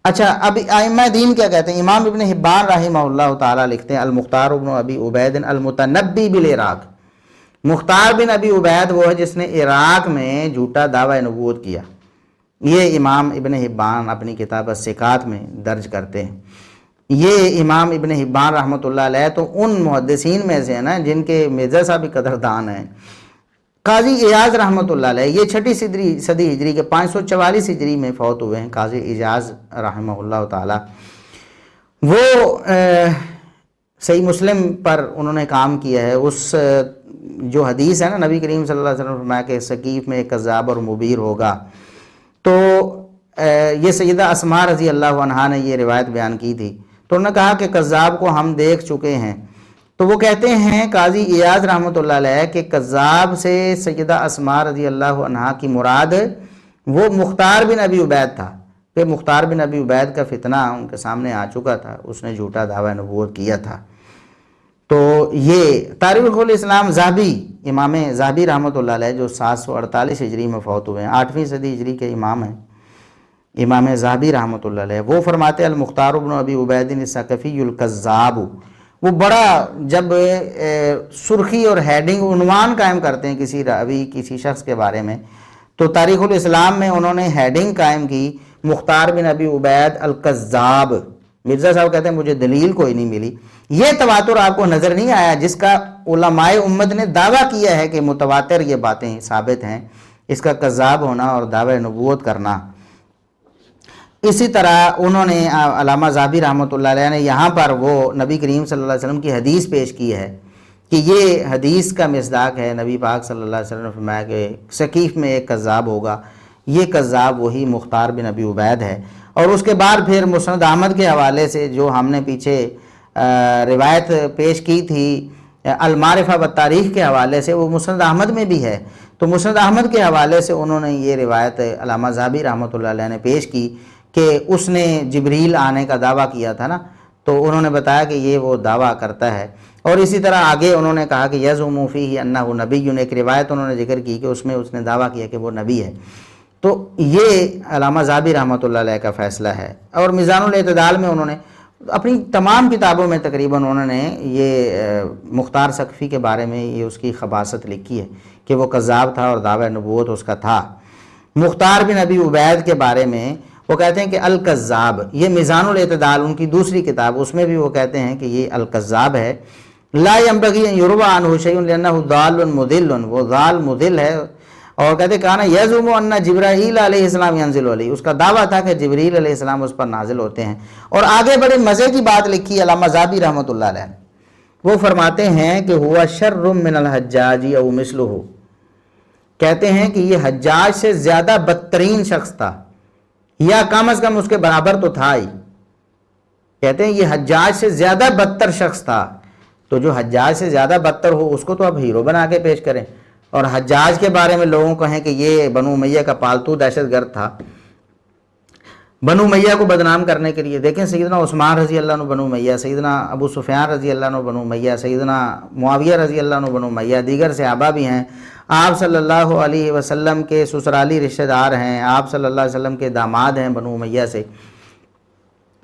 اچھا، اب ائمہ دین کیا کہتے ہیں؟ امام ابن حبان رحمہ اللہ تعالی لکھتے ہیں المختار ابن ابی عبید المتنبی بالعراق، مختار بن ابی عبید وہ ہے جس نے عراق میں جھوٹا دعوی نبوت کیا. یہ امام ابن حبان اپنی کتاب الثقات میں درج کرتے ہیں. یہ امام ابن حبان رحمۃ اللہ علیہ تو ان محدثین میں سے ہیں نا جن کے مرزا صاحب بھی قدردان ہیں. قاضی ایاز رحمۃ اللہ علیہ یہ 6 صدی ہجری کے 544 ہجری میں فوت ہوئے ہیں. قاضی ایاز رحمہ اللہ تعالی وہ صحیح مسلم پر انہوں نے کام کیا ہے. اس جو حدیث ہے نا، نبی کریم صلی اللہ علیہ وسلم نے فرمایا کہ ثقیف میں ایک کذاب اور مبیر ہوگا، تو یہ سیدہ اسماء رضی اللہ عنہا نے یہ روایت بیان کی تھی. تو انہوں نے کہا کہ کذاب کو ہم دیکھ چکے ہیں. تو وہ کہتے ہیں قاضی ایاز رحمۃ اللہ علیہ کہ کذاب سے سیدہ اسماء رضی اللہ عنہا کی مراد وہ مختار بن ابی عبید تھا، کہ مختار بن ابی عبید کا فتنہ ان کے سامنے آ چکا تھا، اس نے جھوٹا دعوی نبوت کیا تھا. تو یہ تاریخ الاسلام ذہبی، امام ذہبی رحمۃ اللہ علیہ جو 748 ہجری میں فوت ہوئے ہیں، 8ویں صدی ہجری کے امام ہیں امام ذہبی رحمۃ اللہ علیہ، وہ فرماتے المختار ابن ابی عبید الثقفی الکذاب. وہ بڑا جب سرخی اور ہیڈنگ عنوان قائم کرتے ہیں کسی راوی کسی شخص کے بارے میں، تو تاریخ الاسلام میں انہوں نے ہیڈنگ قائم کی مختار بن ابی عبید الکذاب. مرزا صاحب کہتے ہیں مجھے دلیل کوئی نہیں ملی. یہ تواتر آپ کو نظر نہیں آیا جس کا علماء امت نے دعویٰ کیا ہے کہ متواتر یہ باتیں ثابت ہیں، اس کا کذاب ہونا اور دعوی نبوت کرنا. اسی طرح انہوں نے علامہ ذہبی رحمۃ اللہ علیہ نے یہاں پر وہ نبی کریم صلی اللہ علیہ وسلم کی حدیث پیش کی ہے کہ یہ حدیث کا مصداق ہے. نبی پاک صلی اللہ علیہ وسلم نے فرمایا کہ ثقیف میں ایک کذاب ہوگا، یہ کذاب وہی مختار بن ابی عبید ہے. اور اس کے بعد پھر مسند احمد کے حوالے سے جو ہم نے پیچھے روایت پیش کی تھی المعرفہ والتاریخ کے حوالے سے، وہ مسند احمد میں بھی ہے. تو مسند احمد کے حوالے سے انہوں نے یہ روایت علامہ ذہبی رحمۃ اللہ علیہ نے پیش کی کہ اس نے جبریل آنے کا دعویٰ کیا تھا نا، تو انہوں نے بتایا کہ یہ وہ دعویٰ کرتا ہے. اور اسی طرح آگے انہوں نے کہا کہ یزعم فیہ انہ نبی، ایک روایت انہوں نے ذکر کی کہ اس میں اس نے دعویٰ کیا کہ وہ نبی ہے. تو یہ علامہ ذہبی رحمۃ اللہ علیہ کا فیصلہ ہے. اور میزان الاعتدال میں انہوں نے اپنی تمام کتابوں میں تقریباً انہوں نے یہ مختار ثقفی کے بارے میں یہ اس کی خباثت لکھی ہے کہ وہ کذاب تھا اور دعوی نبوت اس کا تھا. مختار بن ابی عبید کے بارے میں وہ کہتے ہیں کہ الکذاب، یہ میزان الاعتدال ان کی دوسری کتاب، اس میں بھی وہ کہتے ہیں کہ یہ الکذاب ہے. لا ينبغي ان يروى عنه شيء لانه ضال مضل، وہ ضال مضل ہے. اور کہتے کہا نا یزعم ان جبرائیل علیہ السلام ينزل علیہ، اس کا دعویٰ تھا کہ جبریل علیہ السلام اس پر نازل ہوتے ہیں. اور آگے بڑے مزے کی بات لکھی علامہ ذہبی رحمۃ اللہ علیہ، وہ فرماتے ہیں کہ ہوا شر من الحجاج او مثلہ، کہتے ہیں کہ یہ حجاج سے زیادہ بدترین شخص تھا یا کم از کم اس کے برابر تو تھا ہی. کہتے ہیں یہ حجاج سے زیادہ بدتر شخص تھا. تو جو حجاج سے زیادہ بدتر ہو اس کو تو اب ہیرو بنا کے پیش کریں، اور حجاج کے بارے میں لوگوں کو کہیں کہ یہ بنو امیہ کا پالتو دہشت گرد تھا. بنو امیہ کو بدنام کرنے کے لیے دیکھیں سیدنا عثمان رضی اللہ عنہ بنو امیہ، سیدنا ابو سفیان رضی اللہ عنہ بنو امیہ، سیدنا معاویہ رضی اللہ عنہ بنو امیہ، دیگر صحابہ بھی ہیں. آپ صلی اللہ علیہ وسلم کے سسرالی رشتہ دار ہیں، آپ صلی اللہ علیہ وسلم کے داماد ہیں بنو امیہ سے.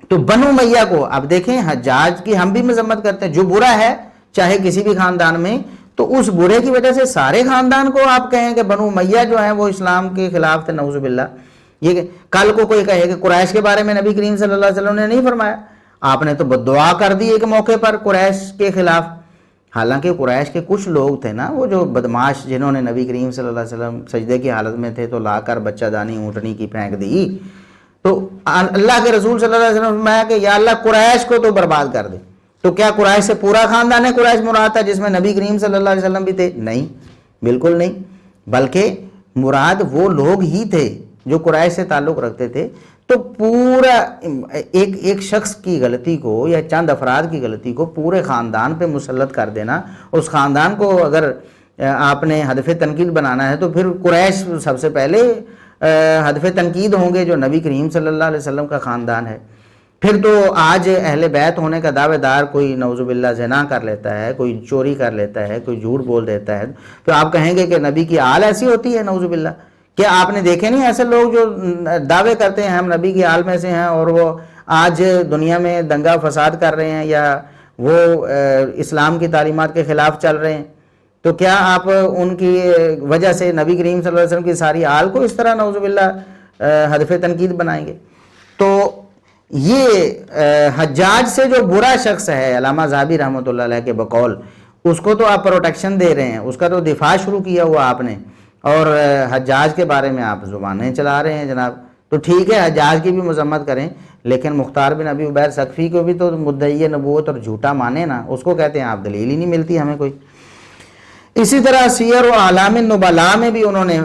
تو بنو امیہ کو اب دیکھیں، حجاج کی ہم بھی مذمت کرتے ہیں، جو برا ہے چاہے کسی بھی خاندان میں، تو اس برے کی وجہ سے سارے خاندان کو آپ کہیں کہ بنو امیہ جو ہیں وہ اسلام کے خلاف تھے، نعوذ باللہ. یہ کل کو کوئی کہے کہ قریش کے بارے میں نبی کریم صلی اللہ علیہ وسلم نے نہیں فرمایا، آپ نے تو بددعا کر دی ایک موقع پر قریش کے خلاف. حالانکہ قریش کے کچھ لوگ تھے نا وہ جو بدماش، جنہوں نے نبی کریم صلی اللہ علیہ وسلم سجدے کی حالت میں تھے تو لا کر بچہ دانی اونٹنی کی پھینک دی. تو اللہ کے رسول صلی اللہ علیہ وسلم نے فرمایا کہ یا اللہ قریش کو تو برباد کر دے. تو کیا قریش سے پورا خاندان ہے قریش مراد تھا جس میں نبی کریم صلی اللہ علیہ وسلم بھی تھے؟ نہیں، بالکل نہیں، بلکہ مراد وہ لوگ ہی تھے جو قریش سے تعلق رکھتے تھے. تو پورا ایک شخص کی غلطی کو یا چند افراد کی غلطی کو پورے خاندان پہ مسلط کر دینا، اس خاندان کو اگر آپ نے ہدف تنقید بنانا ہے تو پھر قریش سب سے پہلے ہدف تنقید ہوں گے جو نبی کریم صلی اللہ علیہ وسلم کا خاندان ہے. پھر تو آج اہل بیت ہونے کا دعوے دار کوئی نعوذ باللہ زنا کر لیتا ہے، کوئی چوری کر لیتا ہے، کوئی جھوٹ بول دیتا ہے، تو آپ کہیں گے کہ نبی کی آل ایسی ہوتی ہے؟ نعوذ باللہ. کہ آپ نے دیکھے نہیں ایسے لوگ جو دعوے کرتے ہیں ہم نبی کی آل میں سے ہیں اور وہ آج دنیا میں دنگا فساد کر رہے ہیں یا وہ اسلام کی تعلیمات کے خلاف چل رہے ہیں، تو کیا آپ ان کی وجہ سے نبی کریم صلی اللہ علیہ وسلم کی ساری آل کو اس طرح نعوذ باللہ ہدف تنقید بنائیں گے؟ تو یہ حجاج سے جو برا شخص ہے علامہ ذہبی رحمۃ اللہ علیہ کے بقول، اس کو تو آپ پروٹیکشن دے رہے ہیں، اس کا تو دفاع شروع کیا ہوا آپ نے، اور حجاج کے بارے میں آپ زبانیں چلا رہے ہیں جناب۔ تو ٹھیک ہے حجاج کی بھی مذمت کریں، لیکن مختار بن ابی عبید ثقفی کو بھی تو مدعی نبوت اور جھوٹا مانے نا، اس کو کہتے ہیں آپ دلیل ہی نہیں ملتی ہمیں کوئی۔ اسی طرح سیر و اعلام النبلاء میں بھی انہوں نے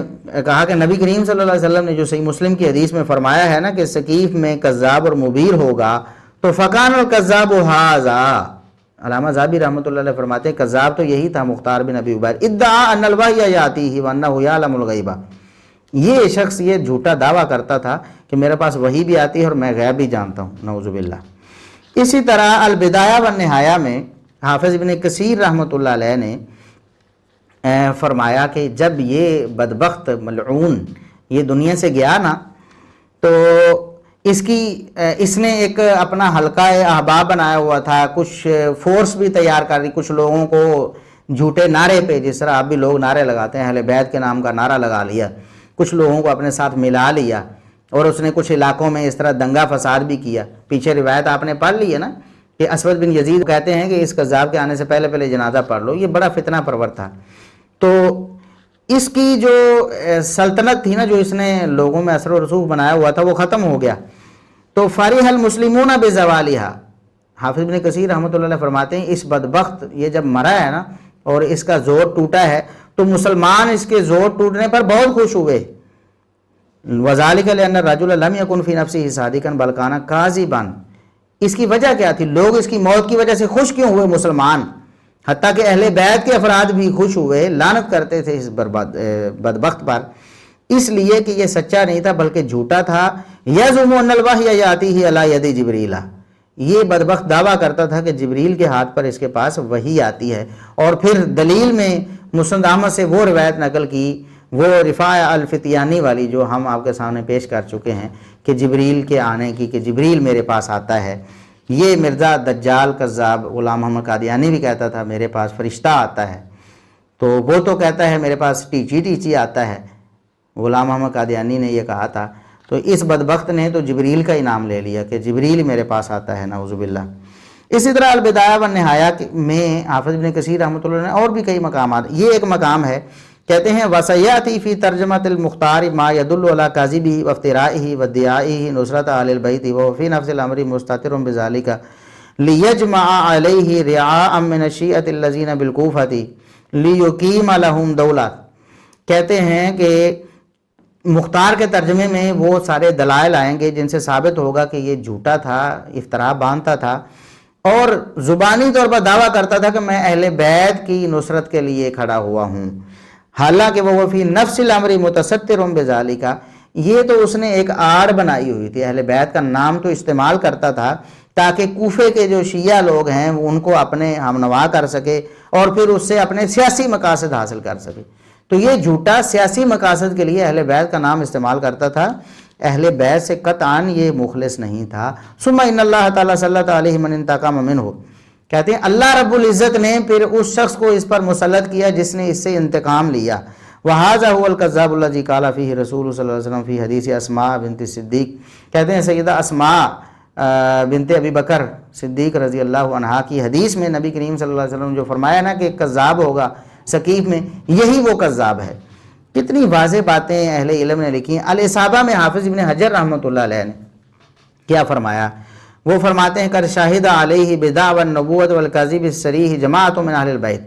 کہا کہ نبی کریم صلی اللہ علیہ وسلم نے جو صحیح مسلم کی حدیث میں فرمایا ہے نا کہ ثقیف میں کذاب اور مبیر ہوگا، تو فکان الکذاب ھذا، علامہ ذہبی رحمۃ اللہ علیہ فرماتے ہیں کذاب تو یہی تھا مختار بن ابی عبید، ادعا ان الوحی یاتیہ وانہ یعلم الغیب، یہ شخص یہ جھوٹا دعویٰ کرتا تھا کہ میرے پاس وحی بھی آتی ہے اور میں غیب بھی جانتا ہوں، نعوذ باللہ۔ اسی طرح البدایہ والنہایہ میں حافظ ابن کثیر رحمۃ اللہ علیہ نے فرمایا کہ جب یہ بدبخت ملعون یہ دنیا سے گیا نا، تو اس نے ایک اپنا حلقہ احباب بنایا ہوا تھا، کچھ فورس بھی تیار کر دی، کچھ لوگوں کو جھوٹے نعرے پہ، جس طرح اب بھی لوگ نعرے لگاتے ہیں، اہل بیت کے نام کا نعرہ لگا لیا، کچھ لوگوں کو اپنے ساتھ ملا لیا، اور اس نے کچھ علاقوں میں اس طرح دنگا فساد بھی کیا۔ پیچھے روایت آپ نے پڑھ لی ہے نا کہ اسود بن یزید کہتے ہیں کہ اس کذاب کے آنے سے پہلے پہلے جنازہ پڑھ لو، یہ بڑا فتنہ پرور تھا۔ تو اس کی جو سلطنت تھی نا، جو اس نے لوگوں میں اثر و رسوخ بنایا ہوا تھا، وہ ختم ہو گیا۔ تو فرح المسلمون بزوالہا، حافظ ابن کثیر رحمۃ اللہ علیہ فرماتے ہیں اس بدبخت یہ جب مرا ہے نا اور اس کا زور ٹوٹا ہے، تو مسلمان اس کے زور ٹوٹنے پر بہت خوش ہوئے۔ وذالک لأن الرجل لم يكن في نفسه صادقا بل كان كاذبا، اس کی وجہ کیا تھی؟ لوگ اس کی موت کی وجہ سے خوش کیوں ہوئے مسلمان؟ حتیٰ کہ اہل بیت کے افراد بھی خوش ہوئے، لعنت کرتے تھے اس بدبخت پر، اس لیے کہ یہ سچا نہیں تھا بلکہ جھوٹا تھا۔ یزعم ان الوحی یاتیہ علی ید جبریل، یہ بدبخت دعویٰ کرتا تھا کہ جبریل کے ہاتھ پر اس کے پاس وحی آتی ہے، اور پھر دلیل میں مسند احمد سے وہ روایت نقل کی، وہ رفاع الفتیانی والی جو ہم آپ کے سامنے پیش کر چکے ہیں کہ جبریل کے آنے کی، کہ جبریل میرے پاس آتا ہے۔ یہ مرزا دجال کذاب غلام محمد قادیانی بھی کہتا تھا میرے پاس فرشتہ آتا ہے، تو وہ تو کہتا ہے میرے پاس ٹیچی آتا ہے، غلام محمد قادیانی نے یہ کہا تھا۔ تو اس بدبخت نے تو جبریل کا انعام لے لیا کہ جبریل میرے پاس آتا ہے، نعوذ باللہ۔ اسی طرح البدایہ والنہایہ میں حافظ ابن کثیر رحمۃ اللہ نے اور بھی کئی مقامات، یہ ایک مقام ہے، کہتے ہیں وَسَيَأْتِي فِي تَرْجَمَةِ الْمُخْتَارِ مَا يَدُلُّ عَلَى كَذِبِهِ وَافْتِرَائِهِ وَادِّعَائِهِ نُصْرَةَ أَهْلِ الْبَيْتِ وَهُوَ فِي نَفْسِ الْأَمْرِ مُسْتَتِرٌ بِذَلِكَ لِيَجْمَعَ عَلَيْهِ رِعَاءً مِّنَ الشِّيَّةِ الَّذِينَ بِالْكُوفَةِ لِيُقِيمَ لَهُمْ دَوْلَةً، کہتے ہیں کہ مختار کے ترجمے میں وہ سارے دلائل آئیں گے جن سے ثابت ہوگا کہ یہ جھوٹا تھا، افترا باندھتا تھا، اور زبانی طور پر دعویٰ کرتا تھا کہ میں اہل بیت کی نصرت کے لیے کھڑا ہوا ہوں، حالانکہ وہ فی نفس الامر متستر بذالک، یہ تو اس نے ایک آڑ بنائی ہوئی تھی، اہل بیت کا نام تو استعمال کرتا تھا تاکہ کوفے کے جو شیعہ لوگ ہیں ان کو اپنے ہمنوا کر سکے اور پھر اس سے اپنے سیاسی مقاصد حاصل کر سکے۔ تو یہ جھوٹا سیاسی مقاصد کے لیے اہل بیت کا نام استعمال کرتا تھا، اہل بیت سے قطعاً یہ مخلص نہیں تھا۔ ثم ان اللہ تعالیٰ صلی اللہ علیہ من انتقام منہ، کہتے ہیں اللہ رب العزت نے پھر اس شخص کو اس پر مسلط کیا جس نے اس سے انتقام لیا۔ وَهَذَا هُوَ الْكَذَّابُ الَّذِي قَالَ فِيهِ رسول صلی اللہ علیہ وسلم فی حدیث اسماء بنت صدیق، کہتے ہیں سیدہ اسماء بنت ابی بکر صدیق رضی اللہ عنہا کی حدیث میں نبی کریم صلی اللہ علیہ وسلم جو فرمایا نا کہ کذاب ہوگا ثقیف میں، یہی وہ کذاب ہے۔ کتنی واضح باتیں اہل علم نے لکھی ہیں۔ الاصابہ میں حافظ ابن حجر رحمۃ اللہ علیہ نے کیا فرمایا؟ وہ فرماتے ہیں کہ شاہد علیہ بدعوی النبوت والکذب الصریح جماعت من اہل البیت،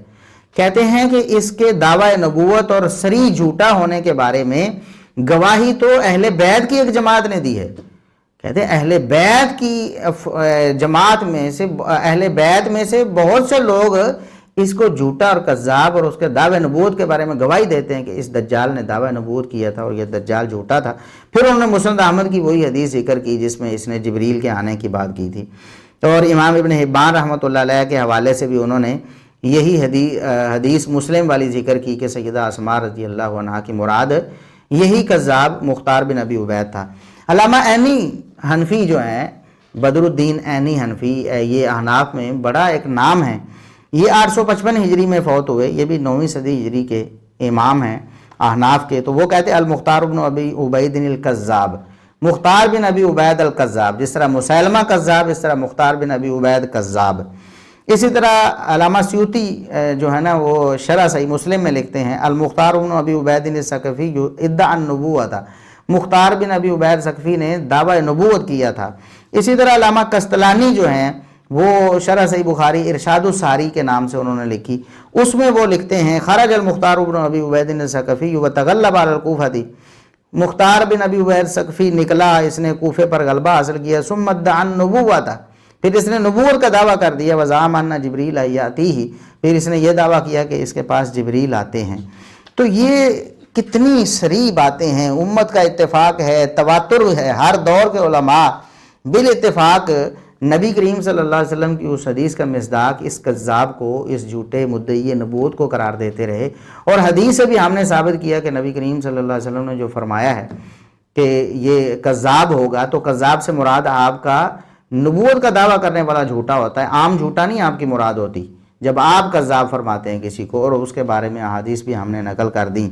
کہتے ہیں کہ اس کے دعوی نبوت اور صریح جھوٹا ہونے کے بارے میں گواہی تو اہل بیت کی ایک جماعت نے دی ہے۔ کہتے ہیں اہل بیت کی جماعت میں سے، اہل بیت میں سے بہت سے لوگ اس کو جھوٹا اور کذاب اور اس کے دعوی نبوت کے بارے میں گواہی دیتے ہیں کہ اس دجال نے دعوی نبوت کیا تھا اور یہ دجال جھوٹا تھا۔ پھر انہوں نے مسند احمد کی وہی حدیث ذکر کی جس میں اس نے جبریل کے آنے کی بات کی تھی، اور امام ابن حبان رحمۃ اللہ علیہ کے حوالے سے بھی انہوں نے یہی حدیث مسلم والی ذکر کی کہ سیدہ اسماء رضی اللہ عنہا کی مراد یہی کذاب مختار بن ابی عبید تھا۔ علامہ عینی حنفی جو ہیں، بدر الدین عینی حنفی، یہ احناف میں بڑا ایک نام ہے، یہ 855 ہجری میں فوت ہوئے، یہ بھی 9ویں صدی ہجری کے امام ہیں احناف کے۔ تو وہ کہتے ہیں المختار بن ابی عبید الکذاب، مختار بن ابی عبید الکذاب، جس طرح مسیلمہ کذاب اس طرح مختار بن ابی عبید کذاب۔ اسی طرح علامہ سیوطی جو ہے نا وہ شرح صحیح مسلم میں لکھتے ہیں المختار بن ابی عبید الثقفی جو ادعا النبوۃ تھا، مختار بن ابی عبید ثقفی نے دعوی نبوت کیا تھا۔ اسی طرح علامہ قسطلانی جو ہیں وہ شرح صحیح بخاری ارشاد الساری کے نام سے انہوں نے لکھی، اس میں وہ لکھتے ہیں خرج المختار بن ابی عبید الثقفی وتغلب علی الکوفہ، مختار بن ابی عبید ثقفی نکلا، اس نے کوفے پر غلبہ حاصل کیا، ثم ادعا النبوۃ، پھر اس نے نبوت کا دعویٰ کر دیا، وزعم ان جبریل یاتیہ، پھر اس نے یہ دعویٰ کیا کہ اس کے پاس جبریل آتے ہیں۔ تو یہ کتنی صریح باتیں ہیں، امت کا اتفاق ہے، تواتر ہے، ہر دور کے علماء بالاتفاق نبی کریم صلی اللہ علیہ وسلم کی اس حدیث کا مصداق اس کذاب کو، اس جھوٹے مدعی نبوت کو قرار دیتے رہے، اور حدیث سے بھی ہم نے ثابت کیا کہ نبی کریم صلی اللہ علیہ وسلم نے جو فرمایا ہے کہ یہ کذاب ہوگا، تو کذاب سے مراد آپ کا نبوت کا دعویٰ کرنے والا جھوٹا ہوتا ہے، عام جھوٹا نہیں آپ کی مراد ہوتی جب آپ کذاب فرماتے ہیں کسی کو، اور اس کے بارے میں احادیث بھی ہم نے نقل کر دیں۔